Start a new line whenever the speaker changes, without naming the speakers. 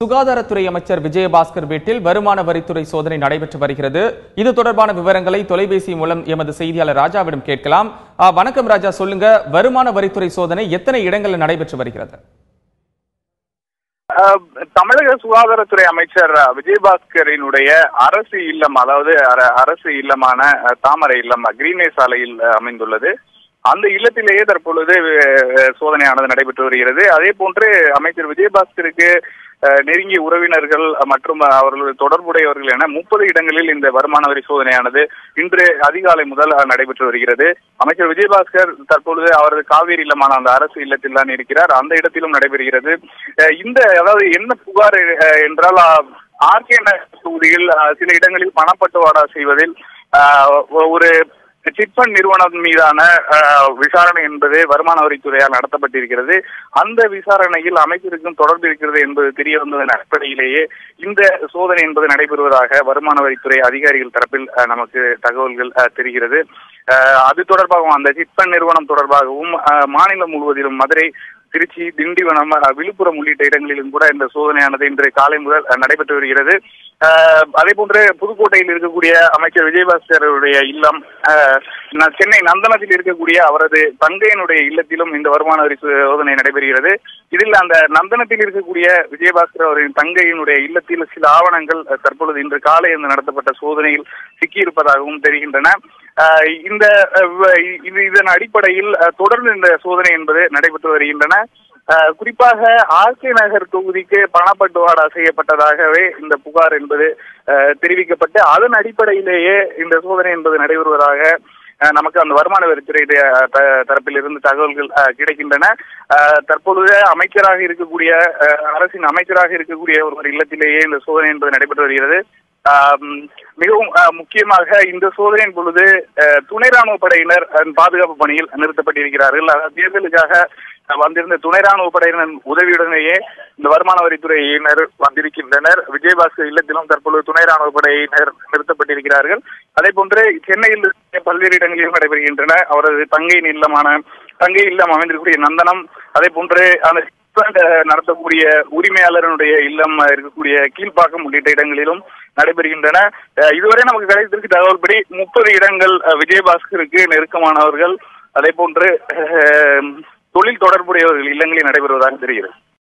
சுகாதாரத்துறை அமைச்சர் விஜயபாஸ்கர் வீட்டில் வருமான வரித்துறை சோதனை நடைபெற்று வருகிறது. இது தொடர்பான விவரங்களை தொலைபேசி மூலம் எமது செய்தியாளர் ராஜாவிடம் கேட்கலாம். வணக்கம் ராஜா, சொல்லுங்க, வருமான வரித்துறை சோதனை எத்தனை இடங்களில் நடைபெற்று வருகிறது?
தமிழக சுகாதாரத்துறை அமைச்சர் விஜயபாஸ்கரினுடைய அரசு இல்லம், அதாவது அரசு இல்லமான தாமரை இல்லம் கிரீனே சாலையில் அமைந்துள்ளது. அந்த இல்லத்திலேயே தற்பொழுது சோதனையானது நடைபெற்று வருகிறது. அதே போன்று அமைச்சர் விஜயபாஸ்கருக்கு நெருங்கிய உறவினர்கள் மற்றும் அவர்களுடைய தொடர்புடையவர்கள் என 30 இடங்களில் இந்த வருமான வரி சோதனையானது இன்று அதிகாலை முதல் நடைபெற்று வருகிறது. அமைச்சர் விஜயபாஸ்கர் தற்பொழுது அவரது காவேரி இல்லமான அந்த அரசு இல்லத்தில் தான் இருக்கிறார். அந்த இடத்திலும் நடைபெறுகிறது. அதாவது என்ன புகார் என்றால், ஆர்கே நகர் தொகுதியில் சில இடங்களில் பணப்பட்டுவாடா செய்வதில் ஒரு சிட்பண்ட் நிறுவனம் மீதான விசாரணை என்பது வருமான வரித்துறையால் நடத்தப்பட்டிருக்கிறது. அந்த விசாரணையில் அமைச்சருக்கும் தொடர்பு இருக்கிறது என்பது தெரிய வந்ததன் அடிப்படையிலேயே இந்த சோதனை என்பது நடைபெறுவதாக வருமான வரித்துறை அதிகாரிகள் தரப்பில் நமக்கு தகவல்கள் தெரிகிறது. அது தொடர்பாகவும் அந்த சிட்பண்ட் நிறுவனம் தொடர்பாகவும் மாநிலம் முழுவதிலும் மதுரை, திருச்சி, திண்டிவனம், விழுப்புரம் உள்ளிட்ட இடங்களிலும் கூட இந்த சோதனையானது இன்று காலை முதல் நடைபெற்று வருகிறது. அதே போன்று புதுக்கோட்டையில் இருக்கக்கூடிய அமைச்சர் விஜயபாஸ்கருடைய இல்லம், சென்னை நந்தனத்தில் இருக்கக்கூடிய அவரது தங்கையினுடைய இல்லத்திலும் இந்த வருமான வரி சோதனை நடைபெறுகிறது. இதில் அந்த நந்தனத்தில் இருக்கக்கூடிய விஜயபாஸ்கர் அவரின் தங்கையினுடைய இல்லத்தில் சில ஆவணங்கள் தற்பொழுது இன்று காலை நடத்தப்பட்ட சோதனையில் சிக்கியிருப்பதாகவும் தெரிகின்றன. இதன் அடிப்படையில் தொடர்ந்து இந்த சோதனை என்பது நடைபெற்று வருகின்றன. குறிப்பாக ஆர்கே நகர் தொகுதிக்கு பணப்பட்டுவாடா செய்யப்பட்டதாகவே இந்த புகார் என்பது தெரிவிக்கப்பட்டு அதன் அடிப்படையிலேயே இந்த சோதனை என்பது நடைபெறுவதாக நமக்கு அந்த வருமான வரித்துறை தரப்பில் இருந்து தகவல்கள் கிடைக்கின்றன. தற்பொழுது அமைச்சராக இருக்கக்கூடிய அரசின் அமைச்சராக இருக்கக்கூடிய ஒருவர் இல்லத்திலேயே இந்த சோதனை என்பது நடைபெற்று வருகிறது. மிகவும் முக்கியமாக இந்த சோதனையின் பொழுது துணை ராணுவ படையினர் பாதுகாப்பு பணியில் நிறுத்தப்பட்டிருக்கிறார்கள். தேர்தலுக்காக வந்திருந்த துணை ராணுவ படையினர் உதவியுடனேயே இந்த வருமான வரித்துறையினர் வந்திருக்கின்றனர். விஜயபாஸ்கர் இல்லத்திலும் தற்பொழுது துணை ராணுவ படையினர் நிறுத்தப்பட்டிருக்கிறார்கள். அதே போன்று சென்னையில் பல்வேறு இடங்களிலும் நடைபெறுகின்றன. அவரது தங்கை இல்லம் அமைந்திருக்கக்கூடிய நந்தனம், அதே போன்று அந்த நடத்தக்கூடிய உரிமையாளருடைய இல்லம் இருக்கக்கூடிய கீழ்ப்பாக்கம் உள்ளிட்ட இடங்களிலும் நடைபெறுகின்றன. இதுவரை நமக்கு கிடைத்திருக்க தகவல்படி 30 இடங்கள் விஜயபாஸ்கருக்கு நெருக்கமானவர்கள், அதே போன்று தொழில் தொடர்புடையவர்கள் இல்லங்களில் நடைபெறுவதாக தெரிகிறது.